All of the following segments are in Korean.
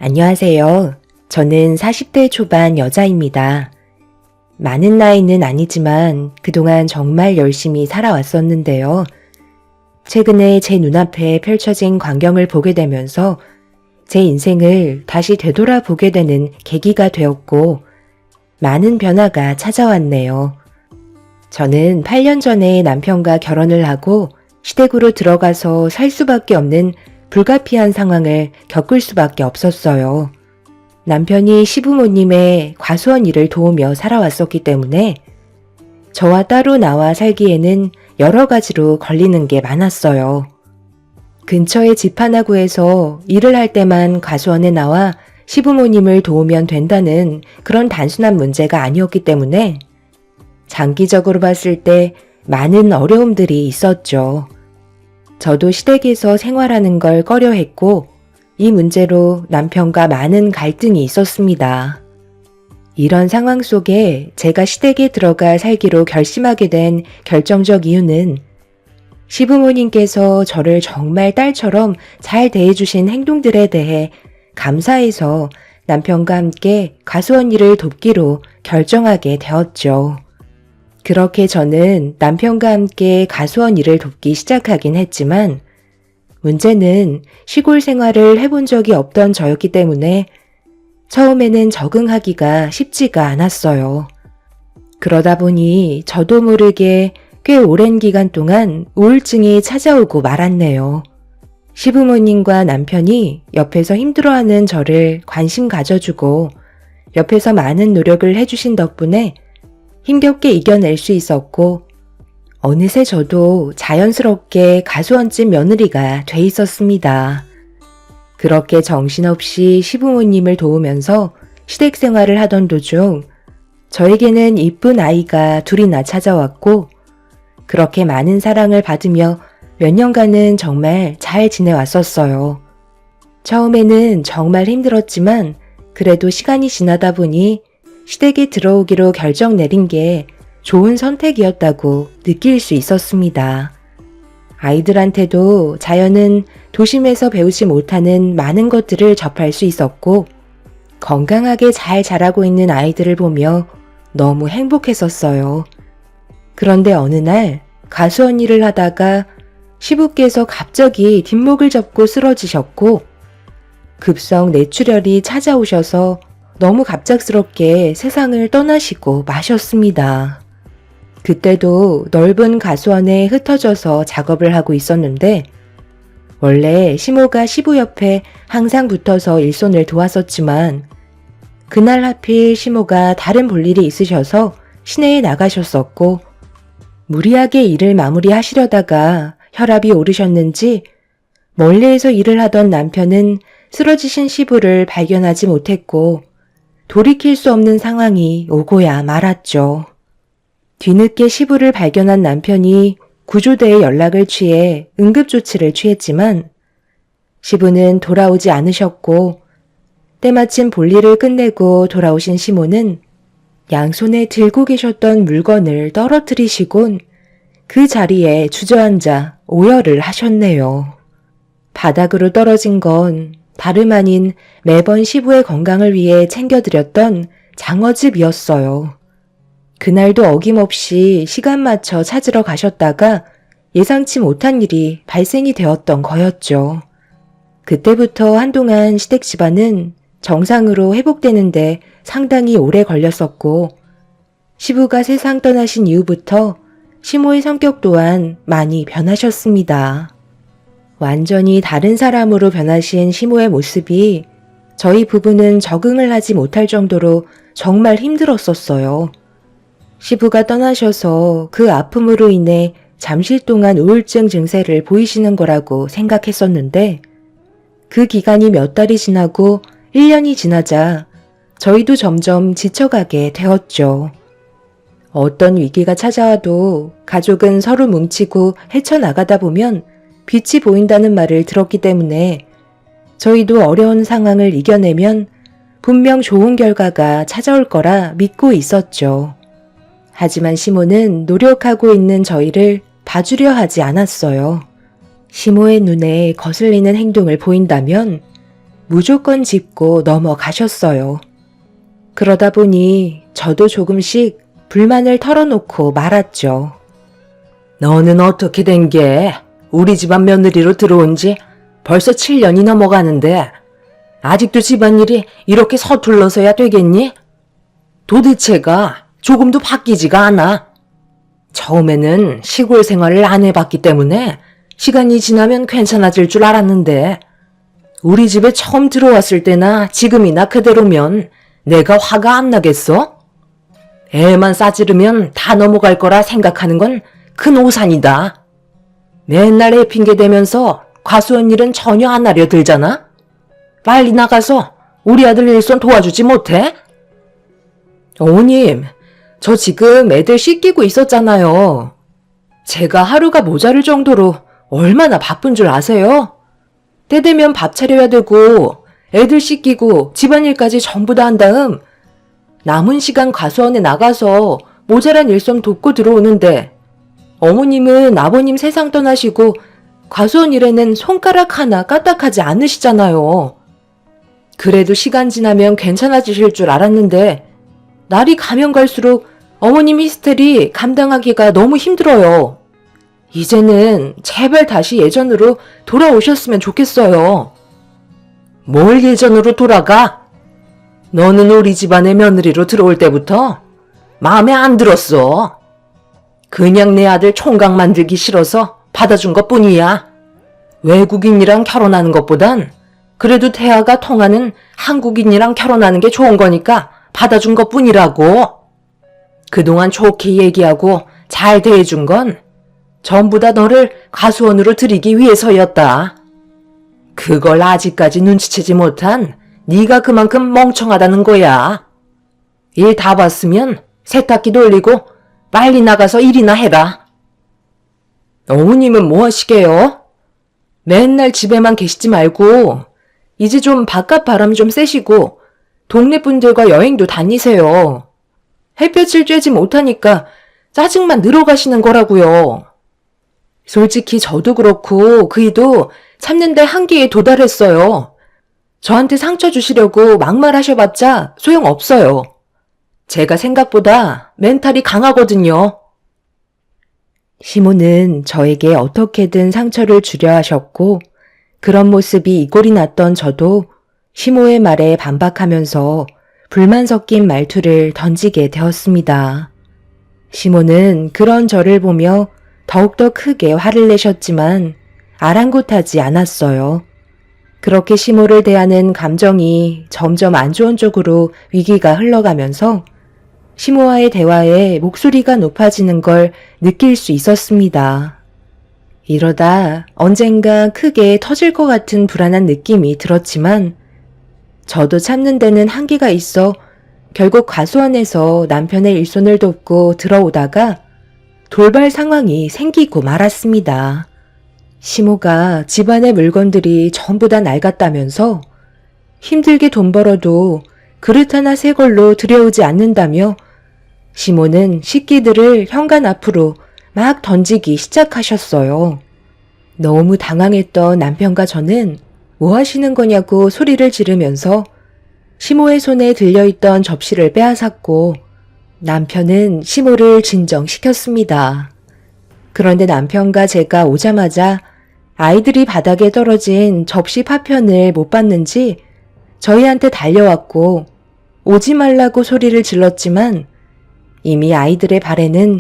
안녕하세요. 저는 40대 초반 여자입니다. 많은 나이는 아니지만 그동안 정말 열심히 살아왔었는데요. 최근에 제 눈앞에 펼쳐진 광경을 보게 되면서 제 인생을 다시 되돌아보게 되는 계기가 되었고 많은 변화가 찾아왔네요. 저는 8년 전에 남편과 결혼을 하고 시댁으로 들어가서 살 수밖에 없는 불가피한 상황을 겪을 수밖에 없었어요. 남편이 시부모님의 과수원 일을 도우며 살아왔었기 때문에 저와 따로 나와 살기에는 여러 가지로 걸리는 게 많았어요. 근처에 집 하나 구해서 일을 할 때만 과수원에 나와 시부모님을 도우면 된다는 그런 단순한 문제가 아니었기 때문에 장기적으로 봤을 때 많은 어려움들이 있었죠. 저도 시댁에서 생활하는 걸 꺼려했고 이 문제로 남편과 많은 갈등이 있었습니다. 이런 상황 속에 제가 시댁에 들어가 살기로 결심하게 된 결정적 이유는 시부모님께서 저를 정말 딸처럼 잘 대해주신 행동들에 대해 감사해서 남편과 함께 과수원 일을 돕기로 결정하게 되었죠. 그렇게 저는 남편과 함께 과수원 일을 돕기 시작하긴 했지만 문제는 시골 생활을 해본 적이 없던 저였기 때문에 처음에는 적응하기가 쉽지가 않았어요. 그러다 보니 저도 모르게 꽤 오랜 기간 동안 우울증이 찾아오고 말았네요. 시부모님과 남편이 옆에서 힘들어하는 저를 관심 가져주고 옆에서 많은 노력을 해주신 덕분에 힘겹게 이겨낼 수 있었고 어느새 저도 자연스럽게 가수원집 며느리가 돼 있었습니다. 그렇게 정신없이 시부모님을 도우면서 시댁 생활을 하던 도중 저에게는 이쁜 아이가 둘이나 찾아왔고 그렇게 많은 사랑을 받으며 몇 년간은 정말 잘 지내왔었어요. 처음에는 정말 힘들었지만 그래도 시간이 지나다 보니 시댁에 들어오기로 결정 내린 게 좋은 선택이었다고 느낄 수 있었습니다. 아이들한테도 자연은 도심에서 배우지 못하는 많은 것들을 접할 수 있었고 건강하게 잘 자라고 있는 아이들을 보며 너무 행복했었어요. 그런데 어느 날 가수원 일을 하다가 시부께서 갑자기 뒷목을 접고 쓰러지셨고 급성 뇌출혈이 찾아오셔서 너무 갑작스럽게 세상을 떠나시고 마셨습니다. 그때도 넓은 가수원에 흩어져서 작업을 하고 있었는데 원래 시모가 시부 옆에 항상 붙어서 일손을 도왔었지만 그날 하필 시모가 다른 볼일이 있으셔서 시내에 나가셨었고 무리하게 일을 마무리하시려다가 혈압이 오르셨는지 멀리에서 일을 하던 남편은 쓰러지신 시부를 발견하지 못했고 돌이킬 수 없는 상황이 오고야 말았죠. 뒤늦게 시부를 발견한 남편이 구조대에 연락을 취해 응급조치를 취했지만 시부는 돌아오지 않으셨고 때마침 볼일을 끝내고 돌아오신 시모는 양손에 들고 계셨던 물건을 떨어뜨리시곤 그 자리에 주저앉아 오열을 하셨네요. 바닥으로 떨어진 건 다름 아닌 매번 시부의 건강을 위해 챙겨드렸던 장어즙이었어요. 그날도 어김없이 시간 맞춰 찾으러 가셨다가 예상치 못한 일이 발생이 되었던 거였죠. 그때부터 한동안 시댁 집안은 정상으로 회복되는데 상당히 오래 걸렸었고 시부가 세상 떠나신 이후부터 시모의 성격 또한 많이 변하셨습니다. 완전히 다른 사람으로 변하신 시모의 모습이 저희 부부는 적응을 하지 못할 정도로 정말 힘들었었어요. 시부가 떠나셔서 그 아픔으로 인해 잠시 동안 우울증 증세를 보이시는 거라고 생각했었는데 그 기간이 몇 달이 지나고 1년이 지나자 저희도 점점 지쳐가게 되었죠. 어떤 위기가 찾아와도 가족은 서로 뭉치고 헤쳐나가다 보면 빛이 보인다는 말을 들었기 때문에 저희도 어려운 상황을 이겨내면 분명 좋은 결과가 찾아올 거라 믿고 있었죠. 하지만 시모는 노력하고 있는 저희를 봐주려 하지 않았어요. 시모의 눈에 거슬리는 행동을 보인다면 무조건 짚고 넘어가셨어요. 그러다 보니 저도 조금씩 불만을 털어놓고 말았죠. 너는 어떻게 된 게? 우리 집안 며느리로 들어온 지 벌써 7년이 넘어가는데 아직도 집안일이 이렇게 서툴러서야 되겠니? 도대체가 조금도 바뀌지가 않아. 처음에는 시골 생활을 안 해봤기 때문에 시간이 지나면 괜찮아질 줄 알았는데 우리 집에 처음 들어왔을 때나 지금이나 그대로면 내가 화가 안 나겠어? 애만 싸지르면 다 넘어갈 거라 생각하는 건 큰 오산이다. 맨날 애 핑계 대면서 과수원 일은 전혀 안 하려 들잖아? 빨리 나가서 우리 아들 일손 도와주지 못해? 어머님, 저 지금 애들 씻기고 있었잖아요. 제가 하루가 모자랄 정도로 얼마나 바쁜 줄 아세요? 때 되면 밥 차려야 되고 애들 씻기고 집안일까지 전부 다 한 다음 남은 시간 과수원에 나가서 모자란 일손 돕고 들어오는데 어머님은 아버님 세상 떠나시고 과수원 일에는 손가락 하나 까딱하지 않으시잖아요. 그래도 시간 지나면 괜찮아지실 줄 알았는데 날이 가면 갈수록 어머님 히스테리 감당하기가 너무 힘들어요. 이제는 제발 다시 예전으로 돌아오셨으면 좋겠어요. 뭘 예전으로 돌아가? 너는 우리 집안의 며느리로 들어올 때부터 마음에 안 들었어. 그냥 내 아들 총각 만들기 싫어서 받아준 것뿐이야. 외국인이랑 결혼하는 것보단 그래도 대화가 통하는 한국인이랑 결혼하는 게 좋은 거니까 받아준 것뿐이라고. 그동안 좋게 얘기하고 잘 대해준 건 전부 다 너를 과수원으로 들이기 위해서였다. 그걸 아직까지 눈치채지 못한 네가 그만큼 멍청하다는 거야. 일 다 봤으면 세탁기 돌리고 빨리 나가서 일이나 해라. 어머님은 뭐 하시게요? 맨날 집에만 계시지 말고 이제 좀 바깥 바람 좀 쐬시고 동네 분들과 여행도 다니세요. 햇볕을 쬐지 못하니까 짜증만 늘어가시는 거라고요. 솔직히 저도 그렇고 그이도 참는데 한계에 도달했어요. 저한테 상처 주시려고 막말하셔봤자 소용없어요. 제가 생각보다 멘탈이 강하거든요. 시모는 저에게 어떻게든 상처를 주려 하셨고 그런 모습이 이골이 났던 저도 시모의 말에 반박하면서 불만 섞인 말투를 던지게 되었습니다. 시모는 그런 저를 보며 더욱더 크게 화를 내셨지만 아랑곳하지 않았어요. 그렇게 시모를 대하는 감정이 점점 안 좋은 쪽으로 위기가 흘러가면서 시모와의 대화에 목소리가 높아지는 걸 느낄 수 있었습니다. 이러다 언젠가 크게 터질 것 같은 불안한 느낌이 들었지만 저도 참는 데는 한계가 있어 결국 과수원에서 남편의 일손을 돕고 들어오다가 돌발 상황이 생기고 말았습니다. 시모가 집안의 물건들이 전부 다 낡았다면서 힘들게 돈 벌어도 그릇 하나 새 걸로 들여오지 않는다며 시모는 식기들을 현관 앞으로 막 던지기 시작하셨어요. 너무 당황했던 남편과 저는 뭐 하시는 거냐고 소리를 지르면서 시모의 손에 들려있던 접시를 빼앗았고 남편은 시모를 진정시켰습니다. 그런데 남편과 제가 오자마자 아이들이 바닥에 떨어진 접시 파편을 못 봤는지 저희한테 달려왔고 오지 말라고 소리를 질렀지만 이미 아이들의 발에는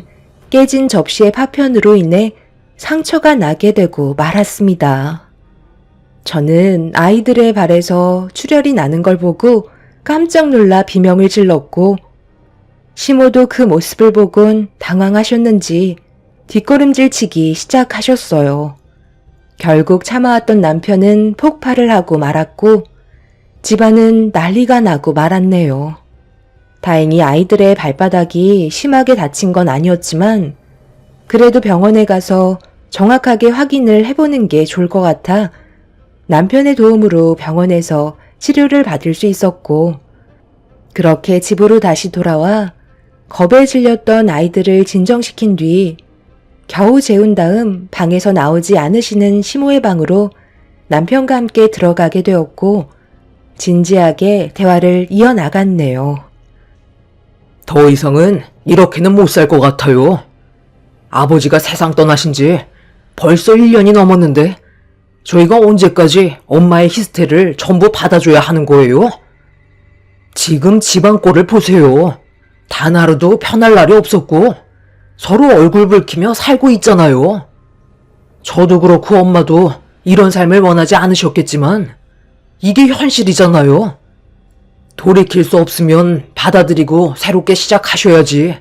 깨진 접시의 파편으로 인해 상처가 나게 되고 말았습니다. 저는 아이들의 발에서 출혈이 나는 걸 보고 깜짝 놀라 비명을 질렀고 시모도 그 모습을 보곤 당황하셨는지 뒷걸음질치기 시작하셨어요. 결국 참아왔던 남편은 폭발을 하고 말았고 집안은 난리가 나고 말았네요. 다행히 아이들의 발바닥이 심하게 다친 건 아니었지만 그래도 병원에 가서 정확하게 확인을 해보는 게 좋을 것 같아 남편의 도움으로 병원에서 치료를 받을 수 있었고 그렇게 집으로 다시 돌아와 겁에 질렸던 아이들을 진정시킨 뒤 겨우 재운 다음 방에서 나오지 않으시는 시모의 방으로 남편과 함께 들어가게 되었고 진지하게 대화를 이어나갔네요. 더 이상은 이렇게는 못 살 것 같아요. 아버지가 세상 떠나신 지 벌써 1년이 넘었는데 저희가 언제까지 엄마의 히스테리를 전부 받아줘야 하는 거예요? 지금 집안 꼴을 보세요. 단 하루도 편할 날이 없었고 서로 얼굴 붉히며 살고 있잖아요. 저도 그렇고 엄마도 이런 삶을 원하지 않으셨겠지만 이게 현실이잖아요. 돌이킬 수 없으면 받아들이고 새롭게 시작하셔야지.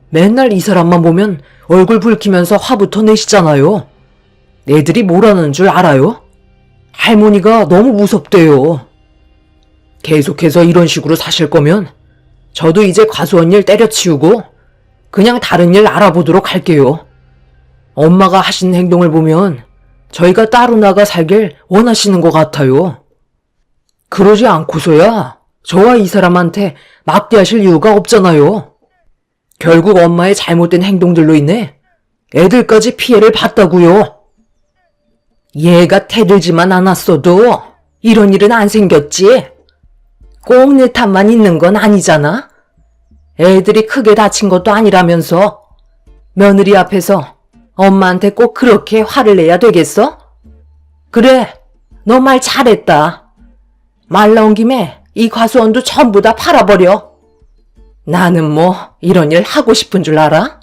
맨날 이 사람만 보면 얼굴 붉히면서 화부터 내시잖아요. 애들이 뭐라는 줄 알아요? 할머니가 너무 무섭대요. 계속해서 이런 식으로 사실 거면 저도 이제 과수원 일 때려치우고 그냥 다른 일 알아보도록 할게요. 엄마가 하시는 행동을 보면 저희가 따로 나가 살길 원하시는 것 같아요. 그러지 않고서야 저와 이 사람한테 막대하실 이유가 없잖아요. 결국 엄마의 잘못된 행동들로 인해 애들까지 피해를 봤다고요. 얘가 태들지만 않았어도 이런 일은 안 생겼지. 꼭 내 탓만 있는 건 아니잖아. 애들이 크게 다친 것도 아니라면서 며느리 앞에서 엄마한테 꼭 그렇게 화를 내야 되겠어? 그래, 너 말 잘했다. 말 나온 김에 이 과수원도 전부 다 팔아버려. 나는 뭐 이런 일 하고 싶은 줄 알아?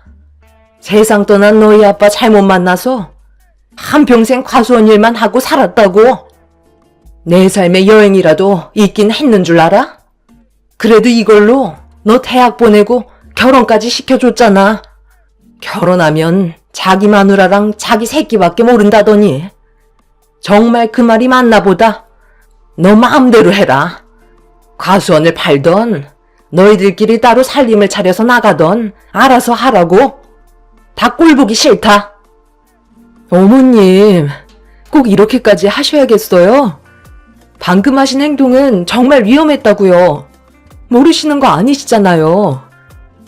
세상 떠난 너희 아빠 잘못 만나서 한평생 과수원 일만 하고 살았다고. 내 삶의 여행이라도 있긴 했는 줄 알아? 그래도 이걸로 너 대학 보내고 결혼까지 시켜줬잖아. 결혼하면 자기 마누라랑 자기 새끼밖에 모른다더니. 정말 그 말이 맞나 보다. 너 마음대로 해라. 과수원을 팔던 너희들끼리 따로 살림을 차려서 나가던 알아서 하라고. 다 꼴보기 싫다. 어머님, 꼭 이렇게까지 하셔야겠어요? 방금 하신 행동은 정말 위험했다고요. 모르시는 거 아니시잖아요.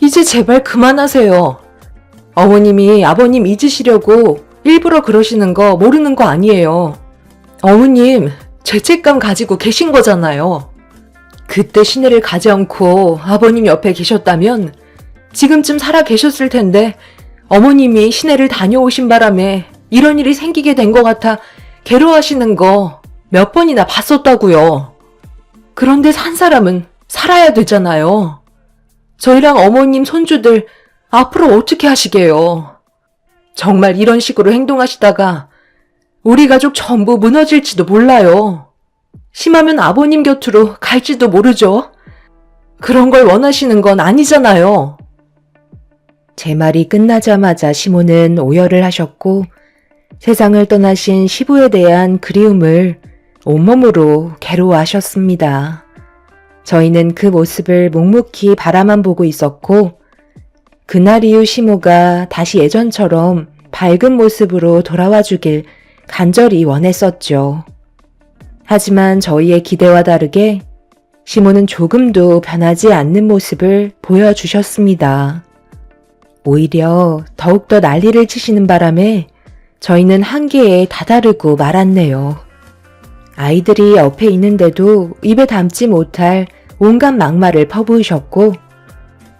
이제 제발 그만하세요. 어머님이 아버님 잊으시려고 일부러 그러시는 거 모르는 거 아니에요. 어머님, 죄책감 가지고 계신 거잖아요. 그때 시내를 가지 않고 아버님 옆에 계셨다면 지금쯤 살아 계셨을 텐데 어머님이 시내를 다녀오신 바람에 이런 일이 생기게 된 것 같아 괴로워하시는 거 몇 번이나 봤었다고요. 그런데 산 사람은 살아야 되잖아요. 저희랑 어머님 손주들 앞으로 어떻게 하시게요? 정말 이런 식으로 행동하시다가 우리 가족 전부 무너질지도 몰라요. 심하면 아버님 곁으로 갈지도 모르죠. 그런 걸 원하시는 건 아니잖아요. 제 말이 끝나자마자 시모는 오열을 하셨고 세상을 떠나신 시부에 대한 그리움을 온몸으로 괴로워하셨습니다. 저희는 그 모습을 묵묵히 바라만 보고 있었고 그날 이후 시모가 다시 예전처럼 밝은 모습으로 돌아와 주길 간절히 원했었죠. 하지만 저희의 기대와 다르게 시모는 조금도 변하지 않는 모습을 보여주셨습니다. 오히려 더욱더 난리를 치시는 바람에 저희는 한계에 다다르고 말았네요. 아이들이 옆에 있는데도 입에 담지 못할 온갖 막말을 퍼부으셨고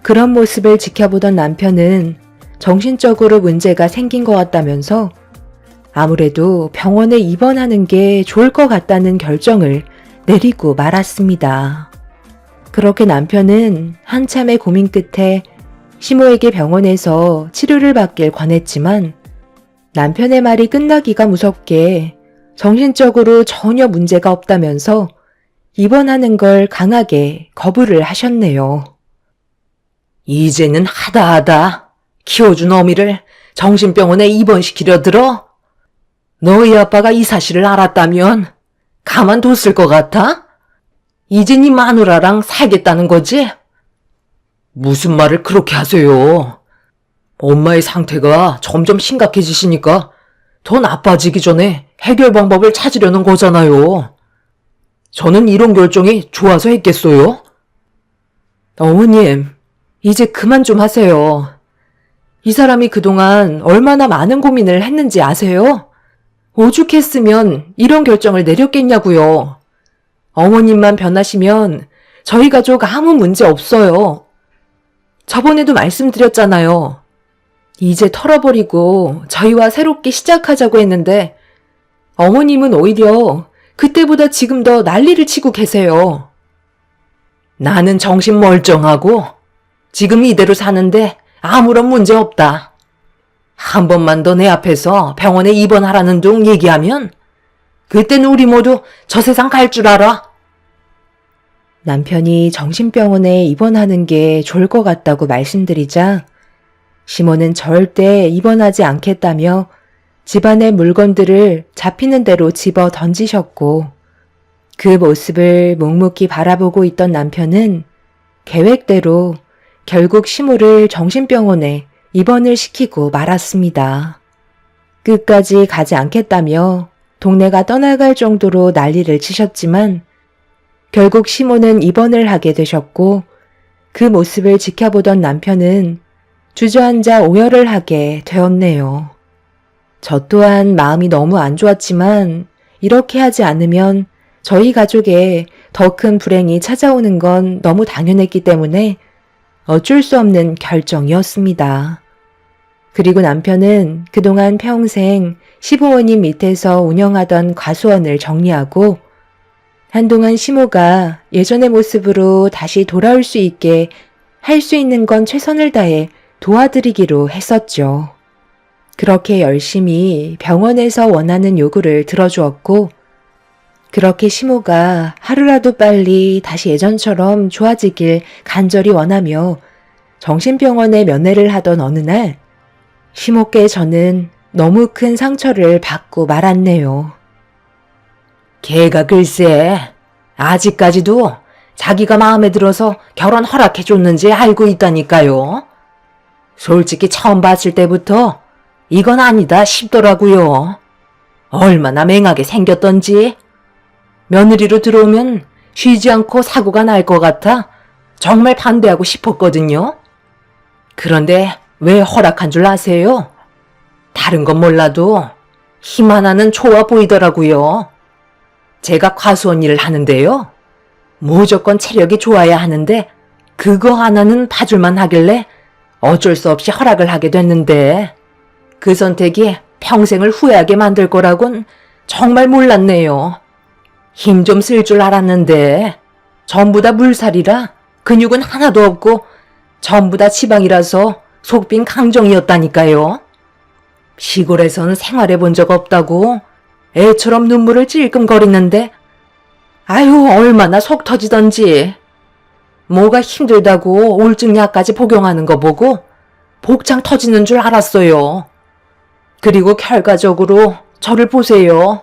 그런 모습을 지켜보던 남편은 정신적으로 문제가 생긴 것 같다면서 아무래도 병원에 입원하는 게 좋을 것 같다는 결정을 내리고 말았습니다. 그렇게 남편은 한참의 고민 끝에 시모에게 병원에서 치료를 받길 권했지만 남편의 말이 끝나기가 무섭게 정신적으로 전혀 문제가 없다면서 입원하는 걸 강하게 거부를 하셨네요. 이제는 하다하다 키워준 어미를 정신병원에 입원시키려 들어? 너희 아빠가 이 사실을 알았다면 가만뒀을 것 같아? 이제 네 마누라랑 살겠다는 거지? 무슨 말을 그렇게 하세요? 엄마의 상태가 점점 심각해지시니까 더 나빠지기 전에 해결 방법을 찾으려는 거잖아요. 저는 이런 결정이 좋아서 했겠어요? 어머님, 이제 그만 좀 하세요. 이 사람이 그동안 얼마나 많은 고민을 했는지 아세요? 오죽했으면 이런 결정을 내렸겠냐고요. 어머님만 변하시면 저희 가족 아무 문제 없어요. 저번에도 말씀드렸잖아요. 이제 털어버리고 저희와 새롭게 시작하자고 했는데 어머님은 오히려 그때보다 지금 더 난리를 치고 계세요. 나는 정신 멀쩡하고 지금 이대로 사는데 아무런 문제 없다. 한 번만 더 내 앞에서 병원에 입원하라는 둥 얘기하면 그때는 우리 모두 저 세상 갈 줄 알아. 남편이 정신병원에 입원하는 게 좋을 것 같다고 말씀드리자 시몬은 절대 입원하지 않겠다며 집안의 물건들을 잡히는 대로 집어 던지셨고 그 모습을 묵묵히 바라보고 있던 남편은 계획대로 결국 시모를 정신병원에 입원을 시키고 말았습니다. 끝까지 가지 않겠다며 동네가 떠나갈 정도로 난리를 치셨지만 결국 시모는 입원을 하게 되셨고 그 모습을 지켜보던 남편은 주저앉아 오열을 하게 되었네요. 저 또한 마음이 너무 안 좋았지만 이렇게 하지 않으면 저희 가족에 더 큰 불행이 찾아오는 건 너무 당연했기 때문에 어쩔 수 없는 결정이었습니다. 그리고 남편은 그동안 평생 시부모님 밑에서 운영하던 과수원을 정리하고 한동안 시모가 예전의 모습으로 다시 돌아올 수 있게 할 수 있는 건 최선을 다해 도와드리기로 했었죠. 그렇게 열심히 병원에서 원하는 요구를 들어주었고 그렇게 시모가 하루라도 빨리 다시 예전처럼 좋아지길 간절히 원하며 정신병원에 면회를 하던 어느 날 시모께 저는 너무 큰 상처를 받고 말았네요. 걔가 글쎄 아직까지도 자기가 마음에 들어서 결혼 허락해줬는지 알고 있다니까요. 솔직히 처음 봤을 때부터 이건 아니다 싶더라고요. 얼마나 맹하게 생겼던지. 며느리로 들어오면 쉬지 않고 사고가 날 것 같아 정말 반대하고 싶었거든요. 그런데 왜 허락한 줄 아세요? 다른 건 몰라도 힘 하나는 좋아 보이더라고요. 제가 과수원 일을 하는데요. 무조건 체력이 좋아야 하는데 그거 하나는 봐줄만 하길래 어쩔 수 없이 허락을 하게 됐는데 그 선택이 평생을 후회하게 만들 거라곤 정말 몰랐네요. 힘 좀 쓸 줄 알았는데 전부 다 물살이라 근육은 하나도 없고 전부 다 지방이라서 속빈 강정이었다니까요. 시골에선 생활해 본 적 없다고 애처럼 눈물을 찔끔거리는데 아유 얼마나 속 터지던지. 뭐가 힘들다고 우울증약까지 복용하는 거 보고 복장 터지는 줄 알았어요. 그리고 결과적으로 저를 보세요.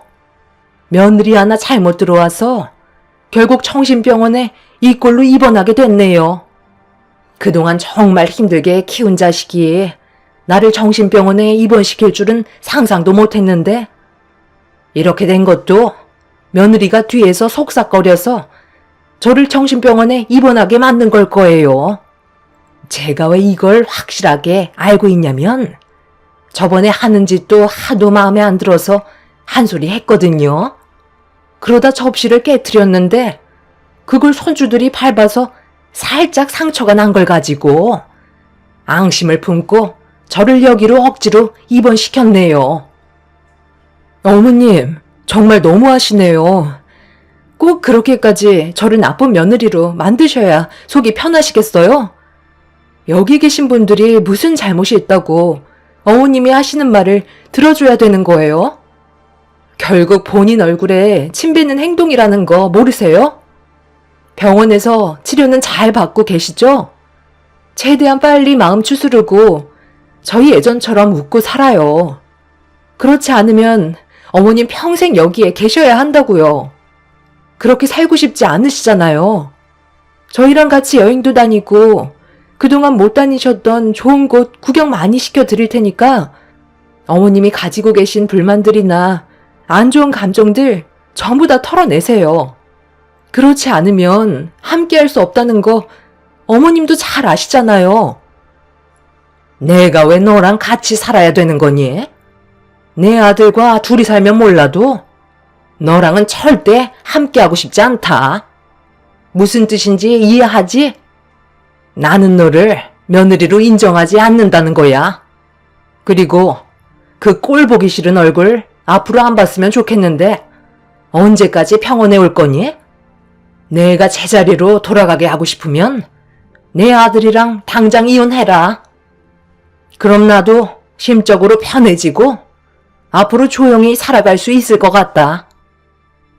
며느리 하나 잘못 들어와서 결국 정신병원에 이 꼴로 입원하게 됐네요. 그동안 정말 힘들게 키운 자식이 나를 정신병원에 입원시킬 줄은 상상도 못했는데 이렇게 된 것도 며느리가 뒤에서 속삭거려서 저를 정신병원에 입원하게 만든 걸 거예요. 제가 왜 이걸 확실하게 알고 있냐면 저번에 하는 짓도 하도 마음에 안 들어서 한 소리 했거든요. 그러다 접시를 깨트렸는데 그걸 손주들이 밟아서 살짝 상처가 난 걸 가지고 앙심을 품고 저를 여기로 억지로 입원시켰네요. 어머님, 정말 너무하시네요. 꼭 그렇게까지 저를 나쁜 며느리로 만드셔야 속이 편하시겠어요? 여기 계신 분들이 무슨 잘못이 있다고 어머님이 하시는 말을 들어줘야 되는 거예요? 결국 본인 얼굴에 침 뱉는 행동이라는 거 모르세요? 병원에서 치료는 잘 받고 계시죠? 최대한 빨리 마음 추스르고 저희 예전처럼 웃고 살아요. 그렇지 않으면 어머님 평생 여기에 계셔야 한다고요. 그렇게 살고 싶지 않으시잖아요. 저희랑 같이 여행도 다니고 그동안 못 다니셨던 좋은 곳 구경 많이 시켜드릴 테니까 어머님이 가지고 계신 불만들이나 안 좋은 감정들 전부 다 털어내세요. 그렇지 않으면 함께할 수 없다는 거 어머님도 잘 아시잖아요. 내가 왜 너랑 같이 살아야 되는 거니? 내 아들과 둘이 살면 몰라도 너랑은 절대 함께하고 싶지 않다. 무슨 뜻인지 이해하지? 나는 너를 며느리로 인정하지 않는다는 거야. 그리고 그 꼴 보기 싫은 얼굴 앞으로 안 봤으면 좋겠는데 언제까지 평온해 올 거니? 내가 제자리로 돌아가게 하고 싶으면 내 아들이랑 당장 이혼해라. 그럼 나도 심적으로 편해지고 앞으로 조용히 살아갈 수 있을 것 같다.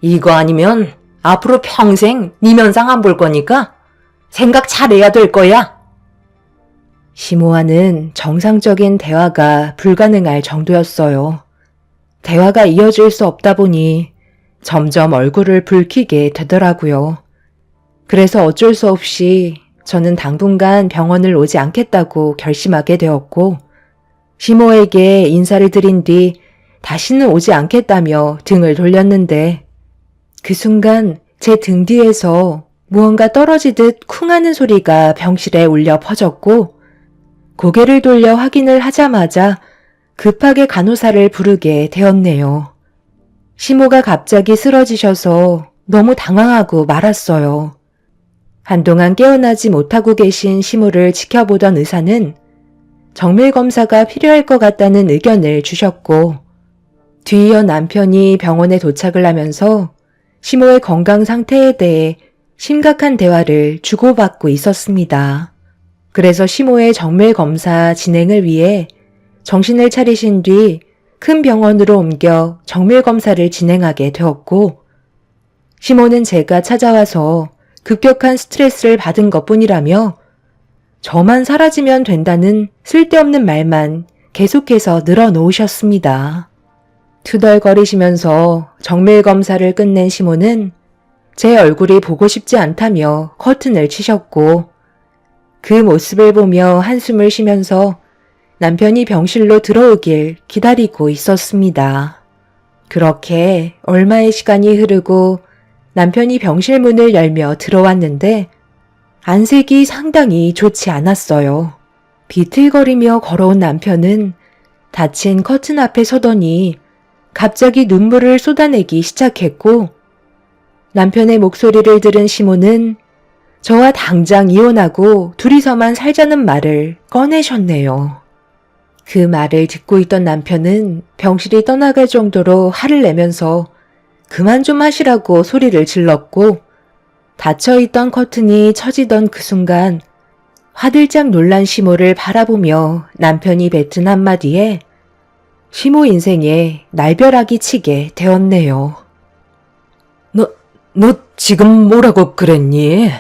이거 아니면 앞으로 평생 네 면상 안 볼 거니까 생각 잘해야 될 거야. 시모와는 정상적인 대화가 불가능할 정도였어요. 대화가 이어질 수 없다 보니 점점 얼굴을 붉히게 되더라고요. 그래서 어쩔 수 없이 저는 당분간 병원을 오지 않겠다고 결심하게 되었고, 시모에게 인사를 드린 뒤 다시는 오지 않겠다며 등을 돌렸는데, 그 순간 제 등 뒤에서 무언가 떨어지듯 쿵 하는 소리가 병실에 울려 퍼졌고, 고개를 돌려 확인을 하자마자 급하게 간호사를 부르게 되었네요. 시모가 갑자기 쓰러지셔서 너무 당황하고 말았어요. 한동안 깨어나지 못하고 계신 시모를 지켜보던 의사는 정밀검사가 필요할 것 같다는 의견을 주셨고, 뒤이어 남편이 병원에 도착을 하면서 시모의 건강 상태에 대해 심각한 대화를 주고받고 있었습니다. 그래서 시모의 정밀검사 진행을 위해 정신을 차리신 뒤 큰 병원으로 옮겨 정밀검사를 진행하게 되었고, 시모는 제가 찾아와서 급격한 스트레스를 받은 것뿐이라며 저만 사라지면 된다는 쓸데없는 말만 계속해서 늘어놓으셨습니다. 투덜거리시면서 정밀검사를 끝낸 시모는 제 얼굴이 보고 싶지 않다며 커튼을 치셨고, 그 모습을 보며 한숨을 쉬면서 남편이 병실로 들어오길 기다리고 있었습니다. 그렇게 얼마의 시간이 흐르고 남편이 병실 문을 열며 들어왔는데 안색이 상당히 좋지 않았어요. 비틀거리며 걸어온 남편은 닫힌 커튼 앞에 서더니 갑자기 눈물을 쏟아내기 시작했고, 남편의 목소리를 들은 시모는 저와 당장 이혼하고 둘이서만 살자는 말을 꺼내셨네요. 그 말을 듣고 있던 남편은 병실이 떠나갈 정도로 화를 내면서 그만 좀 하시라고 소리를 질렀고, 닫혀있던 커튼이 쳐지던 그 순간 화들짝 놀란 시모를 바라보며 남편이 뱉은 한마디에 시모 인생에 날벼락이 치게 되었네요. 너 지금 뭐라고 그랬니?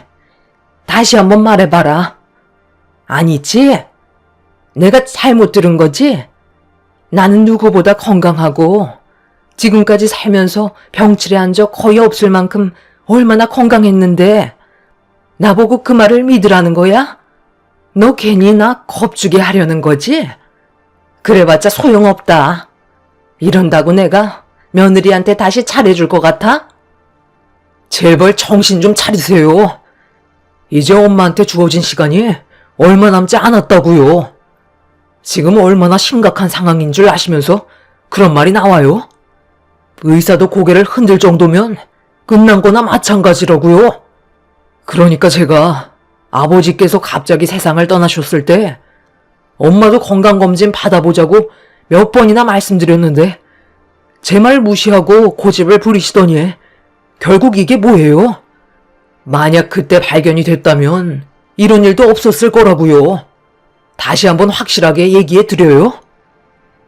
다시 한번 말해봐라. 아니지? 내가 잘못 들은 거지? 나는 누구보다 건강하고 지금까지 살면서 병실에 한 적 거의 없을 만큼 얼마나 건강했는데 나보고 그 말을 믿으라는 거야? 너 괜히 나 겁주게 하려는 거지? 그래봤자 소용없다. 이런다고 내가 며느리한테 다시 잘해줄 것 같아? 제발 정신 좀 차리세요. 이제 엄마한테 주어진 시간이 얼마 남지 않았다고요. 지금 얼마나 심각한 상황인 줄 아시면서 그런 말이 나와요? 의사도 고개를 흔들 정도면 끝난 거나 마찬가지라고요. 그러니까 제가 아버지께서 갑자기 세상을 떠나셨을 때 엄마도 건강검진 받아보자고 몇 번이나 말씀드렸는데 제 말 무시하고 고집을 부리시더니 결국 이게 뭐예요? 만약 그때 발견이 됐다면 이런 일도 없었을 거라고요. 다시 한번 확실하게 얘기해 드려요.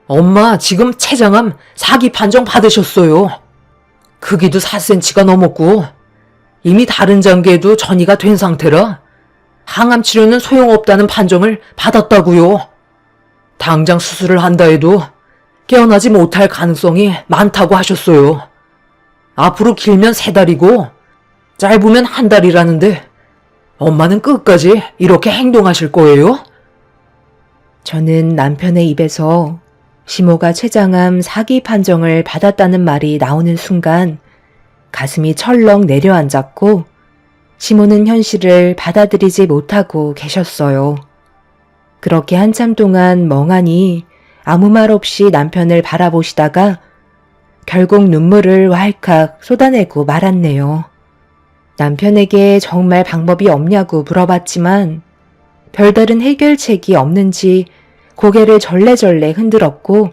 엄마 지금 췌장암 4기 판정 받으셨어요. 크기도 4cm가 넘었고 이미 다른 장기에도 전이가 된 상태라 항암 치료는 소용없다는 판정을 받았다고요. 당장 수술을 한다 해도 깨어나지 못할 가능성이 많다고 하셨어요. 앞으로 길면 3달이고 짧으면 1달이라는데 엄마는 끝까지 이렇게 행동하실 거예요? 저는 남편의 입에서 시모가 췌장암 4기 판정을 받았다는 말이 나오는 순간 가슴이 철렁 내려앉았고 시모는 현실을 받아들이지 못하고 계셨어요. 그렇게 한참 동안 멍하니 아무 말 없이 남편을 바라보시다가 결국 눈물을 왈칵 쏟아내고 말았네요. 남편에게 정말 방법이 없냐고 물어봤지만 별다른 해결책이 없는지 고개를 절레절레 흔들었고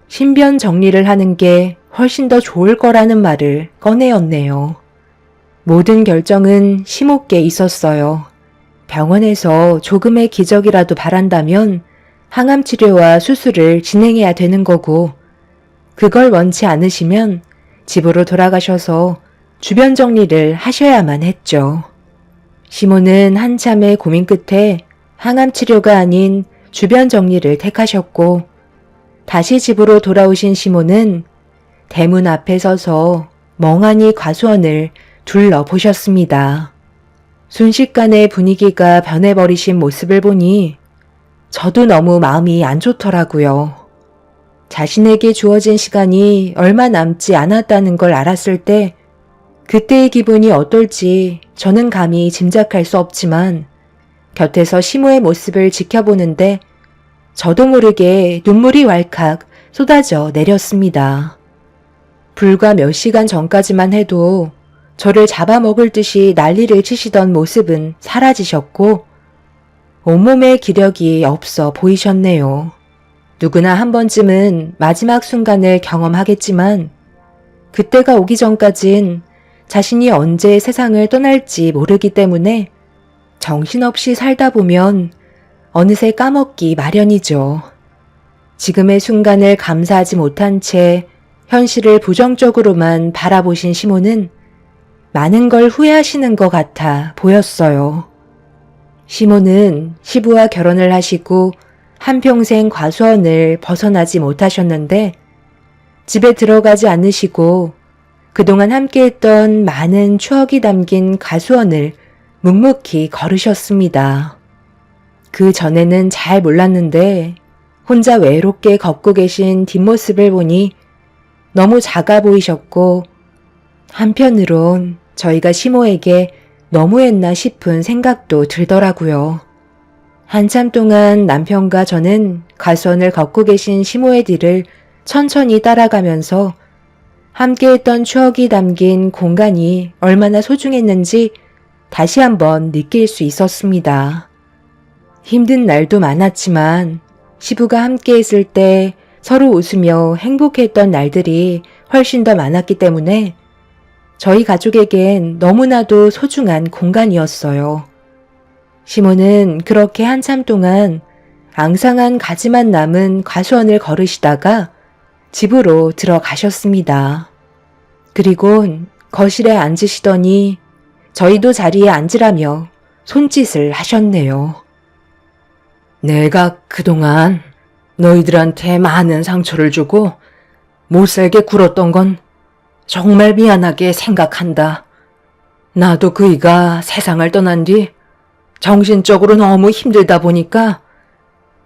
신변 정리를 하는 게 훨씬 더 좋을 거라는 말을 꺼내었네요. 모든 결정은 시모께 있었어요. 병원에서 조금의 기적이라도 바란다면 항암 치료와 수술을 진행해야 되는 거고 그걸 원치 않으시면 집으로 돌아가셔서 주변 정리를 하셔야만 했죠. 시모는 한참의 고민 끝에 항암 치료가 아닌 주변 정리를 택하셨고 다시 집으로 돌아오신 시모는 대문 앞에 서서 멍하니 과수원을 둘러보셨습니다. 순식간에 분위기가 변해버리신 모습을 보니 저도 너무 마음이 안 좋더라고요. 자신에게 주어진 시간이 얼마 남지 않았다는 걸 알았을 때 그때의 기분이 어떨지 저는 감히 짐작할 수 없지만 곁에서 시모의 모습을 지켜보는데 저도 모르게 눈물이 왈칵 쏟아져 내렸습니다. 불과 몇 시간 전까지만 해도 저를 잡아먹을 듯이 난리를 치시던 모습은 사라지셨고 온몸에 기력이 없어 보이셨네요. 누구나 한 번쯤은 마지막 순간을 경험하겠지만 그때가 오기 전까진 자신이 언제 세상을 떠날지 모르기 때문에 정신없이 살다 보면 어느새 까먹기 마련이죠. 지금의 순간을 감사하지 못한 채 현실을 부정적으로만 바라보신 시모는 많은 걸 후회하시는 것 같아 보였어요. 시모는 시부와 결혼을 하시고 한평생 과수원을 벗어나지 못하셨는데 집에 들어가지 않으시고 그동안 함께했던 많은 추억이 담긴 과수원을 묵묵히 걸으셨습니다. 그 전에는 잘 몰랐는데 혼자 외롭게 걷고 계신 뒷모습을 보니 너무 작아 보이셨고 한편으론 저희가 시모에게 너무했나 싶은 생각도 들더라고요. 한참 동안 남편과 저는 과수원을 걷고 계신 시모의 뒤를 천천히 따라가면서 함께했던 추억이 담긴 공간이 얼마나 소중했는지 다시 한번 느낄 수 있었습니다. 힘든 날도 많았지만 시부가 함께했을 때 서로 웃으며 행복했던 날들이 훨씬 더 많았기 때문에 저희 가족에겐 너무나도 소중한 공간이었어요. 시모는 그렇게 한참 동안 앙상한 가지만 남은 과수원을 걸으시다가 집으로 들어가셨습니다. 그리고 거실에 앉으시더니 저희도 자리에 앉으라며 손짓을 하셨네요. 내가 그동안 너희들한테 많은 상처를 주고 못살게 굴었던 건 정말 미안하게 생각한다. 나도 그이가 세상을 떠난 뒤 정신적으로 너무 힘들다 보니까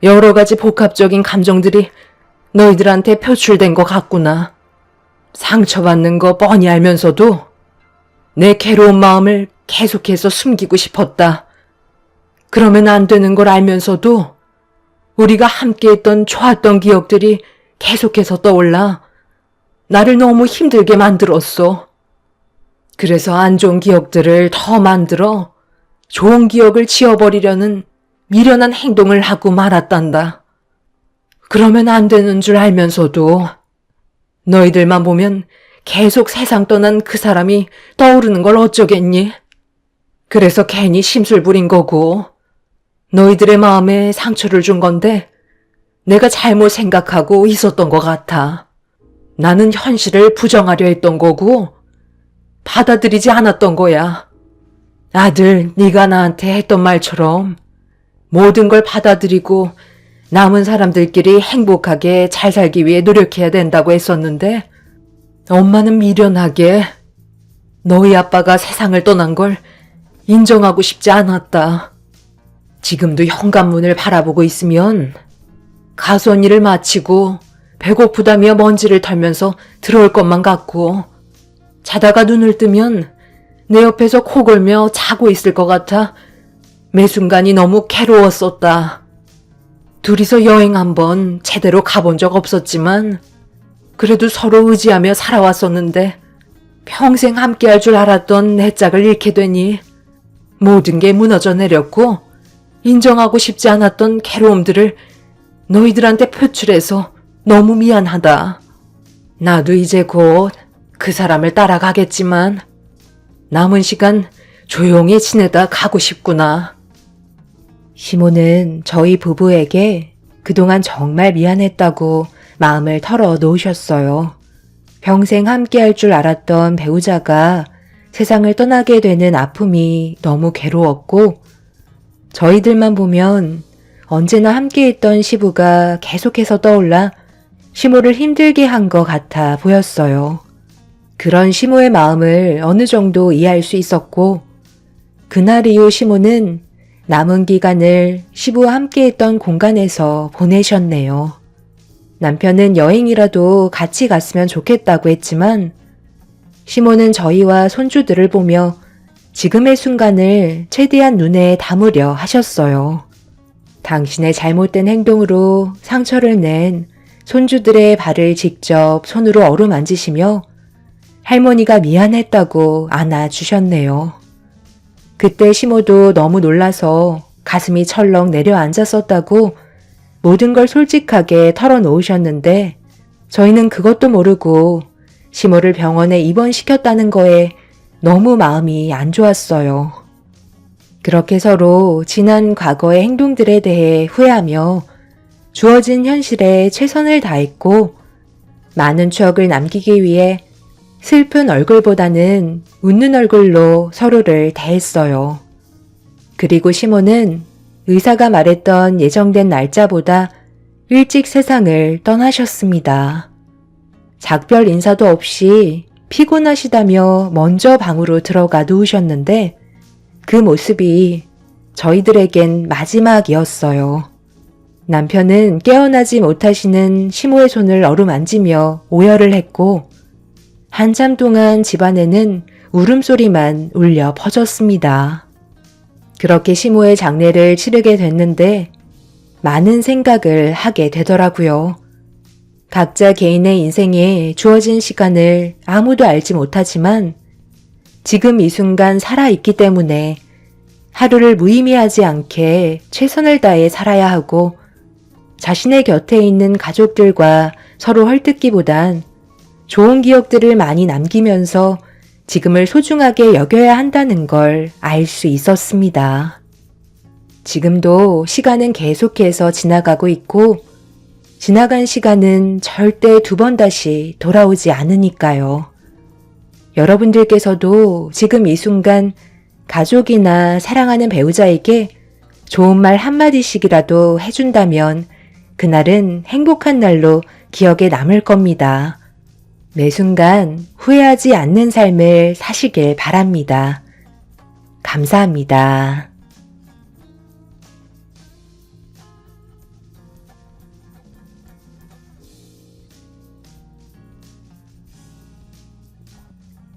여러 가지 복합적인 감정들이 너희들한테 표출된 것 같구나. 상처받는 거 뻔히 알면서도 내 괴로운 마음을 계속해서 숨기고 싶었다. 그러면 안 되는 걸 알면서도 우리가 함께했던 좋았던 기억들이 계속해서 떠올라 나를 너무 힘들게 만들었어. 그래서 안 좋은 기억들을 더 만들어 좋은 기억을 지워버리려는 미련한 행동을 하고 말았단다. 그러면 안 되는 줄 알면서도 너희들만 보면 계속 세상 떠난 그 사람이 떠오르는 걸 어쩌겠니? 그래서 괜히 심술 부린 거고 너희들의 마음에 상처를 준 건데 내가 잘못 생각하고 있었던 것 같아. 나는 현실을 부정하려 했던 거고 받아들이지 않았던 거야. 아들, 네가 나한테 했던 말처럼 모든 걸 받아들이고 남은 사람들끼리 행복하게 잘 살기 위해 노력해야 된다고 했었는데 엄마는 미련하게 너희 아빠가 세상을 떠난 걸 인정하고 싶지 않았다. 지금도 현관문을 바라보고 있으면 가수원 일을 마치고 배고프다며 먼지를 털면서 들어올 것만 같고 자다가 눈을 뜨면 내 옆에서 코 골며 자고 있을 것 같아 매 순간이 너무 괴로웠었다. 둘이서 여행 한번 제대로 가본 적 없었지만 그래도 서로 의지하며 살아왔었는데 평생 함께할 줄 알았던 내 짝을 잃게 되니 모든 게 무너져 내렸고 인정하고 싶지 않았던 괴로움들을 너희들한테 표출해서 너무 미안하다. 나도 이제 곧 그 사람을 따라가겠지만 남은 시간 조용히 지내다 가고 싶구나. 시모는 저희 부부에게 그동안 정말 미안했다고 마음을 털어 놓으셨어요. 평생 함께할 줄 알았던 배우자가 세상을 떠나게 되는 아픔이 너무 괴로웠고 저희들만 보면 언제나 함께했던 시부가 계속해서 떠올라 시모를 힘들게 한 것 같아 보였어요. 그런 시모의 마음을 어느 정도 이해할 수 있었고 그날 이후 시모는 남은 기간을 시부와 함께했던 공간에서 보내셨네요. 남편은 여행이라도 같이 갔으면 좋겠다고 했지만 시모는 저희와 손주들을 보며 지금의 순간을 최대한 눈에 담으려 하셨어요. 당신의 잘못된 행동으로 상처를 낸 손주들의 발을 직접 손으로 어루만지시며 할머니가 미안했다고 안아주셨네요. 그때 시모도 너무 놀라서 가슴이 철렁 내려앉았었다고 모든 걸 솔직하게 털어놓으셨는데 저희는 그것도 모르고 시모를 병원에 입원시켰다는 거에 너무 마음이 안 좋았어요. 그렇게 서로 지난 과거의 행동들에 대해 후회하며 주어진 현실에 최선을 다했고 많은 추억을 남기기 위해 슬픈 얼굴보다는 웃는 얼굴로 서로를 대했어요. 그리고 시모는 의사가 말했던 예정된 날짜보다 일찍 세상을 떠나셨습니다. 작별 인사도 없이 피곤하시다며 먼저 방으로 들어가 누우셨는데 그 모습이 저희들에겐 마지막이었어요. 남편은 깨어나지 못하시는 시모의 손을 어루만지며 오열을 했고 한참 동안 집안에는 울음소리만 울려 퍼졌습니다. 그렇게 시모의 장례를 치르게 됐는데 많은 생각을 하게 되더라고요. 각자 개인의 인생에 주어진 시간을 아무도 알지 못하지만 지금 이 순간 살아있기 때문에 하루를 무의미하지 않게 최선을 다해 살아야 하고 자신의 곁에 있는 가족들과 서로 헐뜯기보단 좋은 기억들을 많이 남기면서 지금을 소중하게 여겨야 한다는 걸 알 수 있었습니다. 지금도 시간은 계속해서 지나가고 있고 지나간 시간은 절대 두 번 다시 돌아오지 않으니까요. 여러분들께서도 지금 이 순간 가족이나 사랑하는 배우자에게 좋은 말 한마디씩이라도 해준다면 그날은 행복한 날로 기억에 남을 겁니다. 매 순간 후회하지 않는 삶을 사시길 바랍니다. 감사합니다.